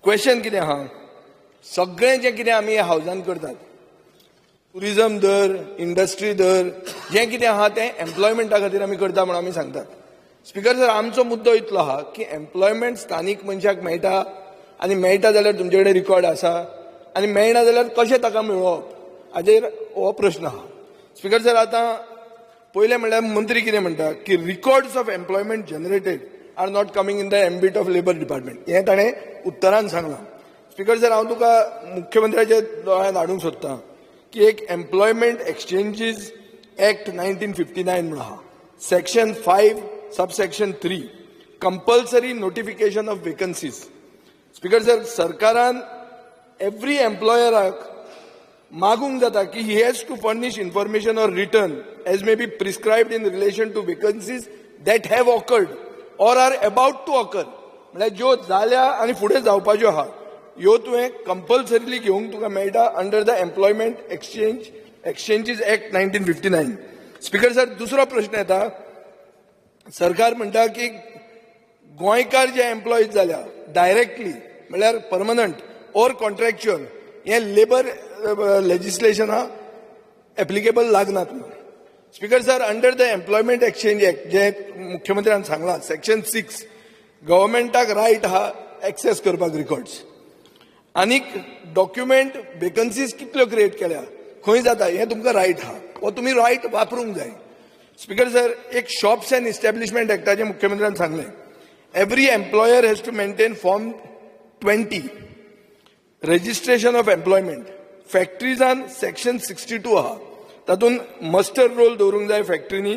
Question कितें आहा, सगळें जें कितें आमी हावजान करतात, टुरिजम धर, इंडस्ट्री धर, जें कितें आहा तें एम्प्लॉयमेंटा खातीर आमी करता म्हणून आमी सांगतात. स्पीकर सर, आमचो मुद्दो इतलो आहा की एम्प्लॉयमेंट स्थानीक मनशाक मेळटा आनी मेळटा जाल्यार तुमचे कडेन रिकॉर्ड आसा आनी मेळना जाल्यार कशें ताका मेळोवप हाजेर हो प्रश्न आहा. स्पीकर सर, आतां पयलें म्हणल्यार मंत्री कितें म्हणटा की records of employment generated are not coming in the ambit of labour department. हें ताणें उत्तरान सांगलां. स्पीकर सर, हांव तुका मुख्यमंत्र्याच्या दोळ्यांत हाडूंक सोदतां की एक एम्प्लॉयमेंट एक्सचेंजीस एक्ट 1959 म्हणून आहा, section 5 subsection 3 compulsory notification of vacancies. Speaker sir, सरकारान एव्हरी एम्प्लॉयराक मागूंक जाता की he has to furnish information or return as may be prescribed in relation to vacancies that have occurred or are about to occur. म्हळ्यार ज्यो जाल्या आनी फुडें जावपाच्यो आहा ह्यो तुवें कंपल्सरिली घेवंक तुका मेळटा under the employment exchanges act 1959. Speaker sir, दुसरो प्रश्न येता. सरकार म्हणटा की गोंयकार जे एम्प्लॉईज जाल्या डायरेक्टली म्हळ्यार परमनंट ऑर कॉन्ट्रॅक्च्युअल हे लेबर लेजिस्लेशना एप्लिकेबल लागनात म्हणून. Speaker sir, under the employment exchange act जे मुख्यमंत्र्यान सांगलां सेक्शन 6 गव्हर्मेंटाक रायट आहा एक्सेस करपाक रिकॉर्ड्स आनीक डॉक्युमेंट वेकन्सीज कितल्यो क्रिएट केल्या खंय जाता हें तुमकां रायट आहा, हो तुमी रायट वापरूंक जाय. स्पीकर सर, एक शॉप्स अँड इस्टॅब्लिशमेंट एक्टाचें मुख्यमंत्र्यान सांगलें every employer has to maintain form 20 registration of employment. फॅक्टरीजान सेक्शन 62 आहा, तातूंत मस्टर रोल दवरूंक जाय फॅक्टरीनी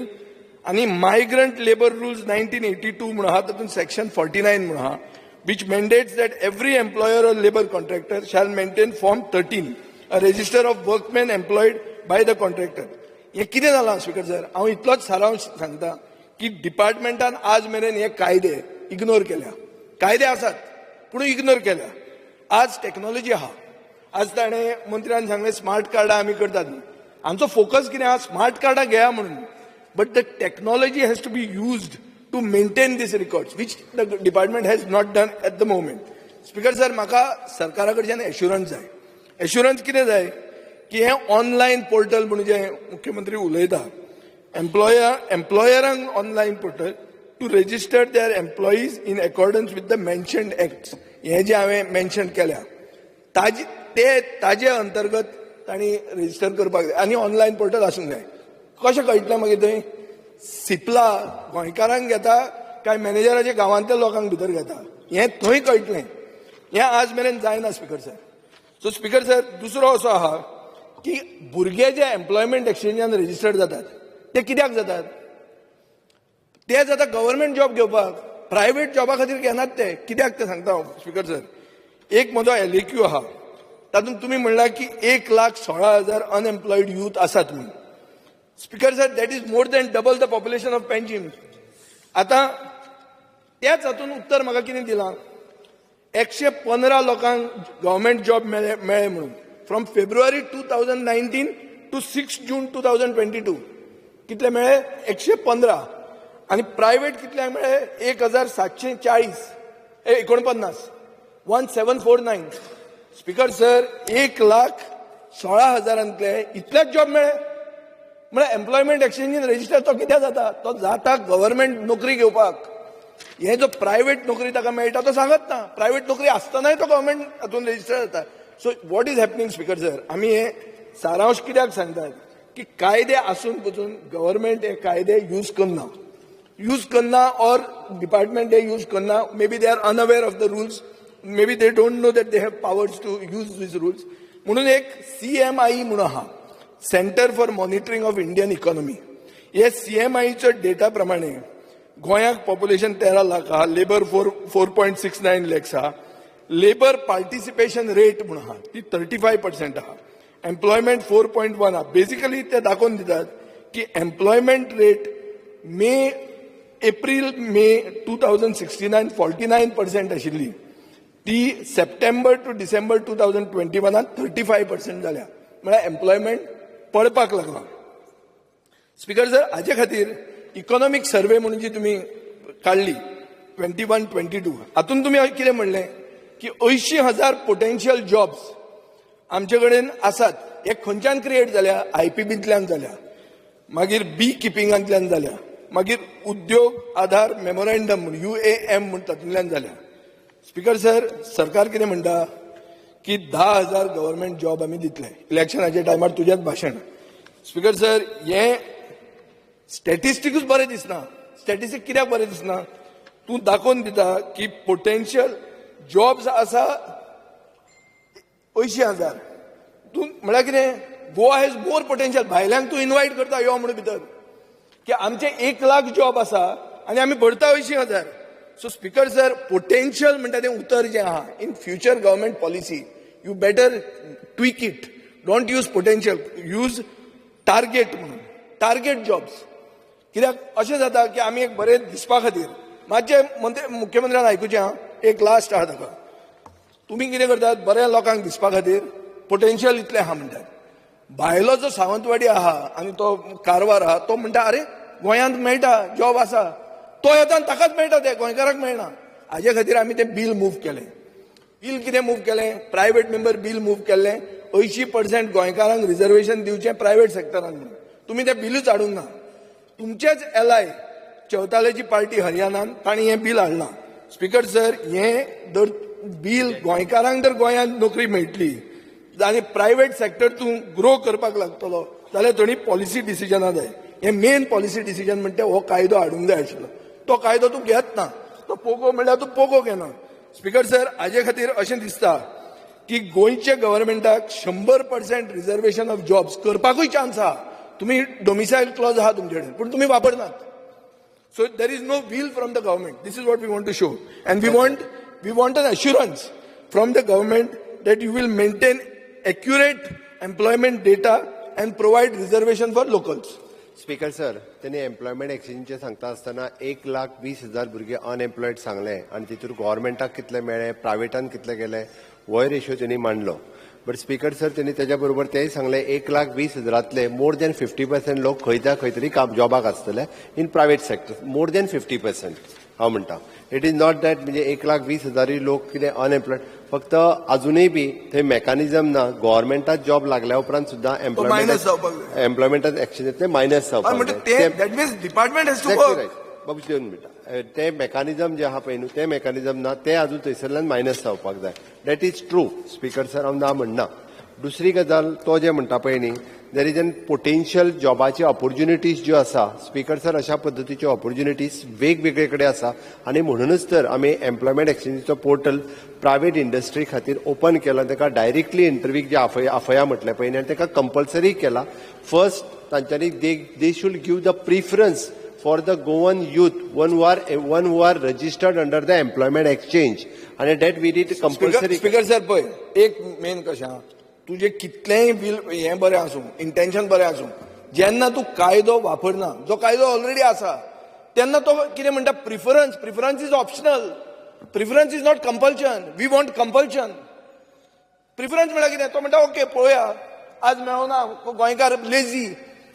आनी मायग्रंट लेबर रुल्स 1982 म्हणून आहा, तातूंत सेक्शन 49 म्हणून आहा, which mandates that every employer or labor contractor shall maintain form 13, a register of workmen employed by the contractor. हे कितें जालां स्पीकर सर? हांव इतलोच सारांश सांगता की डिपार्टमेंटान आज मेरेन हे कायदे इग्नोर केल्या. कायदे आसात पूण इग्नोर केल्या. आज टेक्नॉलॉजी आहा, आज ताणें मंत्र्यान सांगलें स्मार्ट कार्डां आमी करतात. आमचो फोकस कितें आहा? स्मार्ट कार्डां घेया म्हणून, but the technology has to be used to maintain these records, which the department has not done at the moment. Speaker sir, म्हाका सरकारा कडच्यान एश्युरन्स जाय. एश्युरन्स कितें जाय की हे ऑनलायन पोर्टल म्हणून जे मुख्यमंत्री उलयता, एम्प्लॉयरांक online portal to register their employees in accordance with the mentioned acts, हे जे हांवें मेन्शन केल्या ताजे अंतर्गत तांणी रजिस्टर करपाक जाय आनी ऑनलायन पोर्टल आसूंक जाय. कशें कळटलें मागीर थंय? सिपला गोंयकारांक घेता काय मॅनेजराच्या गांवांतल्या लोकांक भितर घेता हें थंय कळटलें. हें आज मेरेन जायना speaker sir. So speaker sir, दुसरो असो आहा की भुरगे जे एम्प्लॉयमेंट एक्सचेंजान रजिस्टर्ड जातात ते कित्याक जातात? ते जाता गव्हर्मेंट जॉब घेवपाक, प्रायव्हेट जॉबा खातीर घेनात ते. कित्याक ते सांगता हांव स्पीकर सर. एक म्हजो LAQ आहा, तातूंत तुमी म्हणला की 1,16,000 अनएम्प्लॉयड यूथ आसात म्हणून. Speaker sir, that is more than double the population of Panjim. आतां त्याच हातूंत उत्तर म्हाका कितें दिलां? 115 लोकांक गव्हर्मेंट जॉब मेळ्ळे म्हणून फ्रॉम फेब्रुवारी 2019 टू 6 जून 2022 कितले मेळ्ळे? 115. आनी प्रायव्हेट कितल्यांक मेळ्ळे? 1,740 49 1749. स्पीकर सर, 1,16,000 इतलेच जॉब मेळ्ळे म्हळ्यार एम्प्लॉयमेंट एक्सचेंजीन रजिस्टर तो कित्याक जाता? तो जाता गव्हर्मेंट नोकरी घेवपाक. हे जो प्रायव्हेट नोकरी ताका मेळटा तो सांगत ना. प्रायव्हेट नोकरी आसतनाय तो गव्हर्मेंट हातून रजिस्टर जाता. So what is happening speaker sir? आमी हे सारांश कित्याक सांगतात की कायदे आसून पसून गव्हर्मेंट हे कायदे यूज करना ऑर डिपार्टमेंट हे यूज करना. May be they are unaware of the rules, may be they don't know that they have powers to use these rules. म्हणून एक CMI म्हणून आहा, centre for monitoring of Indian economy. हे CMIच्या data प्रमाणे गोंयाक पॉप्युलेशन 13 लाख आहा, लेबर 4.69 लॅक्स आहा, लेबर पार्टिसिपेशन रेट म्हणून आहा ती 35% आहा, एम्प्लॉयमेंट 4.1 आहा. बेसिकली ते दाखोवन दितात की एम्प्लॉयमेंट रेट एप्रील मे 2016 49% आशिल्ली ती सप्टेंबर टू डिसेंबर 2021 35% जाल्या. म्हळ्यार एम्प्लॉयमेंट पळपाक लागला. स्पीकर सर, हाजे खातीर इकॉनॉमिक सर्वे म्हणून जी तुमी काडली 21-22 हातून तुमी कितें म्हणलें की 80,000 पोटेन्शियल जॉब्स आमचे कडेन आसात. हे खंयच्यान क्रिएट जाल्या? IPBंतल्यान जाल्या, मागीर बी किपिंगांतल्यान जाल्या, मागीर उद्योग आधार मेमोरंडम UAM म्हूण तातूंतल्यान जाल्या. स्पीकर सर, सरकार कितें म्हणटा की 10,000 गव्हर्नमेंट जॉब आमी दितले इलेक्शनाच्या टायमार. तुजेंच भाशण. स्पीकर सर, हे स्टॅटिस्टिकूच बरें दिसना. स्टॅटिस्टिक कित्याक बरें दिसना? तूं दाखोवन दिता की पोटेन्शियल जॉब्स आसा 80,000. तूं म्हळ्यार कितें? Goa has more potential. भायल्यांक तूं इन्वायट करता यो म्हणून भितर की आमचे 1,00,000 जॉब आसा आनी आमी भरता 80,000. सो स्पीकर सर, पोटेन्शियल म्हणटा तें उतर जें आहा in future government policy you better tweak it. Don't use potential, use target म्हणून. Target jobs. कित्याक अशें जाता की आमी एक बरें दिसपा खातीर मातशें मुख्यमंत्र्यान आयकुचें आहा. एक लास्ट आहा ताका. तुमी कितें करतात? बऱ्या लोकांक दिसपा खातीर पोटेन्शियल इतलें आहा म्हणटात. भायलो जो सावंतवाडी आहा आनी तो कारवार आहा तो म्हणटा अरे गोंयांत मेळटा जॉब आसा, तो येता आनी ताकाच मेळटा, ते गोंयकाराक मेळना. हाजे खातीर आमी तें बील मूव केलें. बील कितें मूव केलें? प्रायवेट मेंबर बील मूव केल्लें. 80% गोंयकारांक रिजर्वेशन दिवचें प्रायवेट सेक्टरान म्हणून. तुमी तें बिलूच हाडूंक ना. तुमचेच एलाय चौतालेची पार्टी हरियाणान तांणी हें बील हाडलां. स्पीकर सर, हें जर बील गोंयकारांक जर गोंयांत नोकरी मेळटली आनी प्रायवेट सेक्टर तूं ग्रो करपाक लागतलो जाल्यार थोडी पॉलिसी डिसिजनां जाय. हें मेन पॉलिसी डिसिजन म्हणटा हो कायदो हाडूंक जाय आशिल्लो. तो कायदो तूं घेत ना. तो पोगो म्हणल्यार तूं पोगो घेना. स्पीकर सर, हाजे खातीर अशें दिसता की गोंयच्या गव्हर्नमेंटाक 100% रिजर्वेशन ऑफ जॉब्स करपाकूय चान्स आहा. तुम्ही डोमिसायल क्लॉज आहा तुमचे कडेन, पूण तुमी वापरनात. So there is no will from the government. This is what we want to show and we want an assurance from the government that you will maintain accurate employment data and provide reservation for locals. Speaker sir, त्यांनी employment एक्सचेंजचे सांगता आसतना 1,20,000 भुरगे unemployed सांगले आनी तितूर गव्हर्नमेंटाक कितले मेळ्ळे, प्रायवेटान कितले गेले, हो रेशो त्यांनी मांडलो. बट स्पीकर सर, त्यांनी त्याच्या बरोबर तेय सांगले 1,20,000तले मोर दॅन 50% लोक खंय तरी काम जॉबाक आसतले in private sector. More than 50% हांव म्हणटा. इट इज नॉट दॅट म्हणजे 1,20,000 लोक कितें अनएम्प्लॉयड. फक्त अजूनय बी थंय मेकॅनिझम ना. गव्हर्नमेंटात जॉब लागल्या उपरांत सुद्धा एम्प्लॉयमेंटात एक्सचेंज मायनस जावपाक ते मेकॅनिझम जे आहा पळय न्हू, ते मेकॅनिझम ना, ते अजून थंयसरल्यान मायनस जावपाक जाय. That is true speaker sir, हांव ना म्हणना. दुसरी गजाल तो जे म्हणटा पळय न्ही, देर इज एन पोटेन्शियल जॉबाची ऑपॉर्च्युनिटीज ज्यो आसा स्पीकर सर, अशा पद्दतीच्यो ऑपॉर्च्युनिटीज वेगवेगळे कडेन आसा आनी म्हणूनच तर आमी एम्प्लॉयमेंट एक्सचेंजीचो पोर्टल प्रायवेट इंडस्ट्री खातीर ओपन केला. ताका डायरेक्टली इंटरव्यूक जे आफया म्हटले पळय आनी ताका कंपल्सरी केला. फर्स्ट तांच्यांनी they should give the preference for the Goan youth, one who are registered under the employment exchange, and that we did compulsory. Speaker sir, पळय एक मेन कशें आहा, तुजे कितलेंय बील हें बरें आसूं, इंटेन्शन बरें आसूं, जेन्ना तूं कायदो वापरना, जो कायदो ऑलरेडी आसा, तेन्ना तो कितें म्हणटा preference is optional. Preference is not compulsion. We want compulsion. Preference म्हळ्यार कितें? तो म्हणटा ओके पळोवया, आज मेळना, गोंयकार लेझी,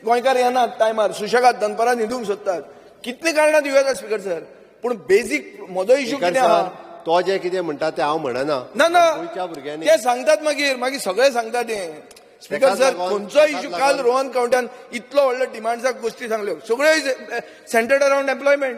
गोंयकार येनात टायमार, सुशेगाद दनपारां न्हिदूंक सोदतात. कितली कारणां दिवं येता स्पीकर सर, पूण बेजीक म्हजो इश्यू कितें आहा, तो जे कितें म्हणटा ते हांव म्हणना. ना गोंयच्या भुरग्यांनी ते सांगतात, मागीर सगळे सांगतात ते. स्पीकर सर, खंयचो इश्यू काल रोहन कावंटान इतलो व्हडलो डिमांड्साक गोश्टी सांगल्यो, सगळ्यो सेंटर्ड अराउंड एम्प्लॉयमेंट.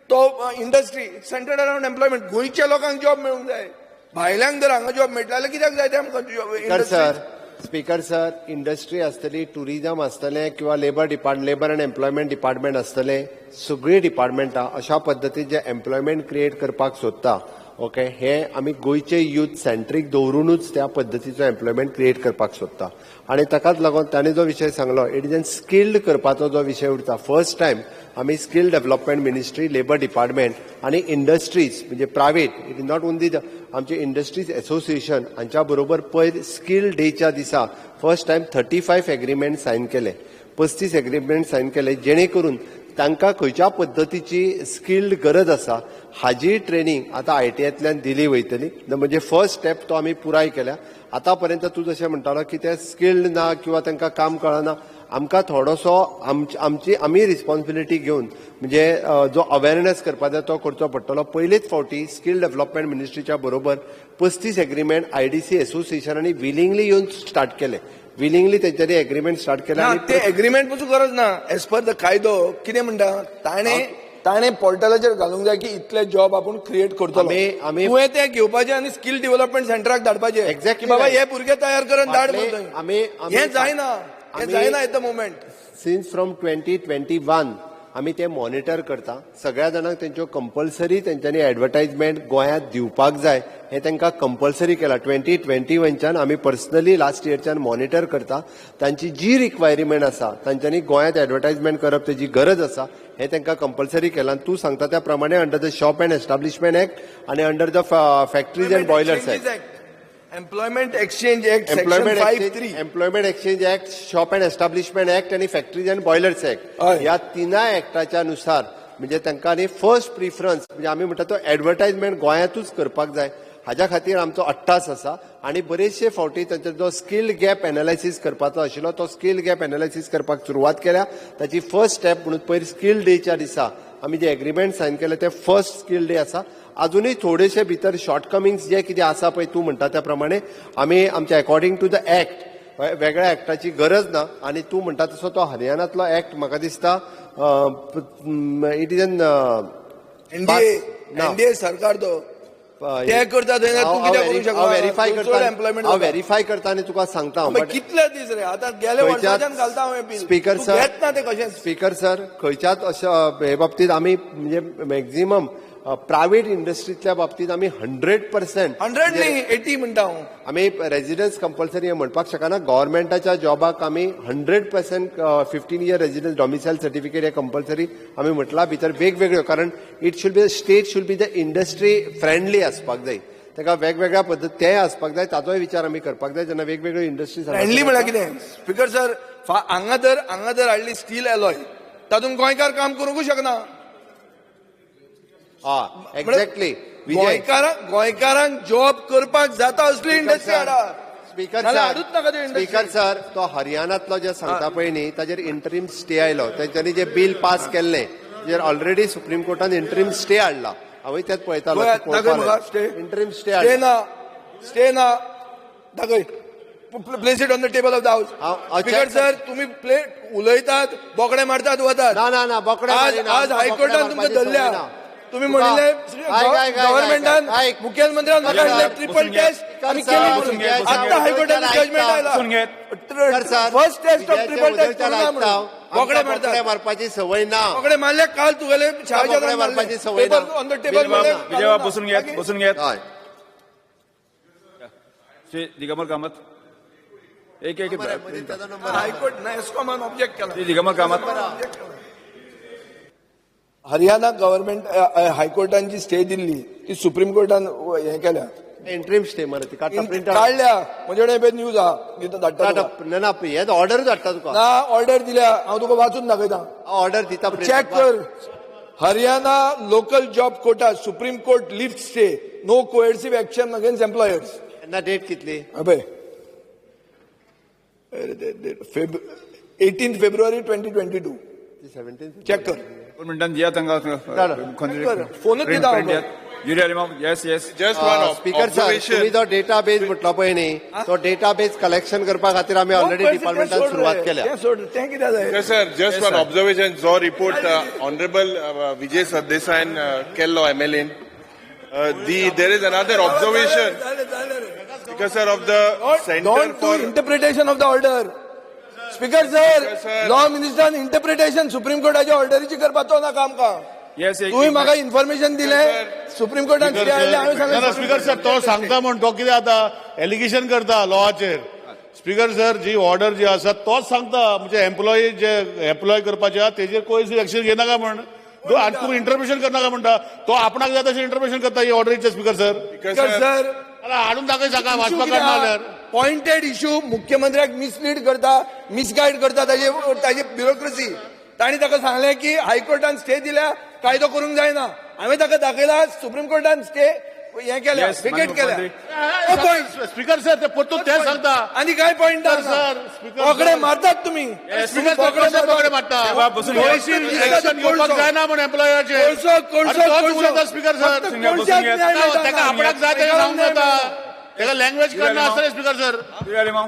तो इंडस्ट्री सेंटर्ड अराउंड एम्प्लॉयमेंट. गोंयच्या लोकांक जॉब मेळूंक जाय. भायल्यांक जर हांगा जॉब मेळटले जाल्यार कित्याक जाय ते आमकां? स्पीकर सर, इंडस्ट्री आसतली, टुरिझम आसतलें किंवा लेबर अँड एम्प्लॉयमेंट डिपार्टमेंट आसतलें, सगळीं डिपार्टमेंटां अशा पद्दतीन जे एम्प्लॉयमेंट क्रिएट करपाक सोदता, ओके, हे आमी गोंयचे यूथ सेंट्रीक दवरूनच त्या पद्दतीचो एम्प्लॉयमेंट क्रिएट करपाक सोदता. आनी ताकाच लागून ताणें जो विशय सांगलो, इट इज एन स्किल्ड करपाचो जो विशय उरता. फर्स्ट टायम आमी skill development ministry, labour department आनी इंडस्ट्रीज म्हणजे private, it is not only आमचे इंडस्ट्रीज असोसिएशन हांच्या बरोबर पयर स्किल डेच्या दिसा फर्स्ट टायम 35 एग्रीमेंट सायन केले, 35 एग्रीमेंट सायन केले, जेणे करून तांकां खंयच्या पद्दतीची स्किल्ड गरज आसा हाजी ट्रेनिंग आतां ITआयतल्यान दिली वयतली. म्हणजे फर्स्ट स्टेप तो आमी पुराय केल्या. आतां पर्यंत तूं जशें म्हणटालो की ते स्किल्ड ना किंवा तांकां काम कळना, आमकां थोडोसो आमी रिस्पॉन्सिबिलिटी घेवन म्हणजे जो अवेअरनेस करपाक जाय तो करचो पडटलो. पयलीच फावटी स्कील डेव्हलपमेंट मिनिस्ट्रीच्या बरोबर 35 एग्रीमेंट आयडीसी असोसिएशनांनी विलिंगली येवन स्टार्ट केले. विलिंगली तेंच्यांनी एग्रीमेंट स्टार्ट केले. ना, ते एग्रीमेंट पासून गरज ना. एज पर द कायदो कितें म्हणटा ताणे पोर्टलाचेर घालूंक जाय की इतले जॉब आपूण क्रिएट करतलो. तुवें ते घेवपाचे आनी स्कील डेव्हलपमेंट सेंटराक धाडपाचे. Exactly बाबा right. हे भुरगे तयार करून धाड म्हणून. आमी हें जायना at the moment. Since from 2021 आमी ते मॉनिटर करता. सगळ्या जाणांक तेंच्यो कंपल्सरी तेंच्यांनी एडवर्टायजमेंट गोंयांत दिवपाक जाय हे तांकां कंपल्सरी केला. 2021च्यान आमी पर्सनली लास्ट इयरच्यान मॉनिटर करता. तांची जी रिक्वायरमेंट आसा तांच्यांनी गोंयांत एडवर्टायजमेंट करप तेजी गरज आसा हे तांकां कंपल्सरी केलां. तूं सांगता त्या प्रमाणे under the shop and establishment act आनी under the factories and boilers act, employment exchange act, section 5(3), employment exchange act, shop and establishment act आणि फॅक्टरीज अँड बॉयलर्स एक्ट हय. ह्या तिनाय एक्टाच्या नुसार म्हणजे तांकां न्ही फर्स्ट प्रिफरन्स म्हणजे आमी म्हणटा तो एडवर्टायजमेंट गोंयांतूच करपाक जाय. हाज्या खातीर आमचो अट्टास आसा आनी बरेचशे फावटी तांचो जो स्कील गॅप एनालायसीस करपाचो आशिल्लो तो स्कील गॅप एनालायसीस करपाक सुरवात केल्या. ताची फर्स्ट स्टेप म्हणून पयर स्कील डेच्या दिसा आमी जे एग्रीमेंट सायन केले ते फर्स्ट स्कील डे आसा. अजूनही थोडेशे भितर शॉर्टकमिंग्स जे कितें आसा पळय तूं म्हणटा त्या प्रमाणे आमी आमच्या अकॉर्डिंग टू द एक्ट वेगळ्या एक्टाची गरज ना. आणि तूं म्हणटा तसो तो हरियाणातलो एक्ट म्हाका दिसता इट इज एन एनडीए सरकार तो ते करता थंय तूं कित्याक करूंक शकना? हांव व्हेरीफाय करता आनी तुका सांगता हांव. कितले दीस रे आतां गेले वर्साच्यान घालता हांव बिल. स्पीकर सर घेत ना ते कशें. स्पीकर सर खंयच्याच अशा हे बाबतींत आमी म्हणजे मॅक्झिमम प्रायव्हेट इंडस्ट्रीतल्या बाबतींत आमी 100% 100 न्ही 80 म्हणटा हांव. आमी रेजिडन्स कंपल्सरी म्हणपाक शकना. गव्हर्मेंटाच्या जॉबाक आमी 100% 15 इयर रेजिडन्स डॉमिसायल सर्टिफिकेट हे कंपल्सरी आमी म्हटला. भितर वेगवेगळ्यो कारण it should be state should be the industry friendly आसपाक जाय. ताका वेगवेगळ्या पद्दत ते आसपाक जाय ताचोय विचार आमी करपाक जाय जेन्ना वेगवेगळ्यो इंडस्ट्रीज फ्रेंडली म्हळ्यार कितें स्पीकर सर? हांगा जर हाडली स्टील एलॉय तातूंत गोंयकार काम करूंक शकना. एक्झॅक्टली गोंयकारांक जॉब करपाक जाता असली इंडस्ट्री हाडा. स्पीकर सर तो हरियाणातलो जे सांगता पळय न्ही ताजेर इंटरीम स्टे आयलो. तेंच्यांनी जे बिल पास केल्लें ताजेर ऑलरेडी सुप्रीम कोर्टान इंटरीम स्टे हाडला. हांवूय तेच पळयतालो. इंटरीम स्टे ना दाखय. Place it on the table of the house. Speaker sir तुम्ही उलयतात बोकडे मारतात वतात. ना बोकडे आज हायकोर्टान तुमकां धरल्या. तुम्ही म्हणले गव्हर्नमेंटान मुख्यमंत्र्यान म्हाका ट्रिपल टेस्ट आमी केली. आता हायकोर्टान जजमेंट आयला. First test of triple test बोकडे मारतात. मारपाची संवय ना. बोकडे मारले काल तुगेले बोकडे मारपाची संवय ना. On the table. विजयबाब बसून घेत. श्री दिगंबर कामत एक हायकोर्ट एस्कॉमान ऑब्जेक्ट केला. श्री दिगंबर कामत हरियाणा गव्हर्नमेंट हायकोर्टान जी स्टे दिल्ली ती सुप्रीम कोर्टान हे केल्या. इंटरीम स्टे मरे ती काढल्या. म्हजे कडेन न्यूज आहा धाडटा. ना हे ऑर्डर धाडटा तुका. ना ऑर्डर दिल्या हांव तुका वाचून दाखयता. ऑर्डर दिता चेक कर. Haryana local job quota supreme court lift stay no coercive action against employers. ना डेट कितली? अबे 18 फेब्रुवारी 2022. 17 चेक कर. मिनटान दिया तांकां फोनच दिता हांव. Yuri Alemao yes Just one speaker sir observation. तुम्ही जो डेटाबेस म्हटलो पळय न्ही तो डेटाबेस कलेक्शन करपा खातीर आमी ऑलरेडी डिपार्टमेंटान सुरवात केल्या. तें कित्याक जाय? Yes, sir. Just one observation. जो report Honorable Vijay Sardesain kello MLN. There is another observation because sir of the Center Don't do for interpretation of the order. Speaker sir law मिनिस्टरान interpretation supreme कोर्टाच्या ऑर्डरीची करपाचो ना काम का? Yes तुम्ही म्हाका इन्फॉर्मेशन दिले सुप्रीम कोर्टान स्टे हाडले हांवें सांगलें. स्पीकर सर तो सांगता म्हण तो कितें जाता एलिगेशन करता लॉचेर. स्पीकर सर जी ऑर्डर जी आसा तोच सांगता म्हणजे एम्प्लॉई जे एम्प्लॉय करपाचे आहा तेजेर कोई एक्शन घेनाका म्हण. आनी तूं इंटरप्रिटेशन करनाका म्हणटा. तो आपणाक जाय तशें इंटरप्रिटेशन करता ही ऑर्डरीचे स्पीकर सर. स्पीकर सर हाडून दाखय सकाळ वाचपाक काडना. पॉइंटेड इश्यू मुख्यमंत्र्याक मिसलीड करता मिसगायड करता ताजे ब्युरोक्रेसी. ताणी ताका सांगलें की हायकोर्टान स्टे दिल्या कायदो करूंक जायना. हांवें ताका दाखयला सुप्रीम कोर्टान स्टे हे केल्या Yes, विकेट केल्या माननीय हो point. स्पीकर सर ते परतून ते सांगता आणि काय पॉइंट सर, speaker बोकडे सर. मारतात तुम्ही स्पीकर बोकडे मारता तेव्हा बसून घ्या. थोडीशी इलेक्शन घेवपाक जायना म्हणून एम्प्लॉयराचे कोळसो स्पीकर सर बसून घ्या. ताका आपणाक जाय तें सांगूंक जाता ताका लँग्वेज कळना आसतलें speaker sir Shri Ali ma'am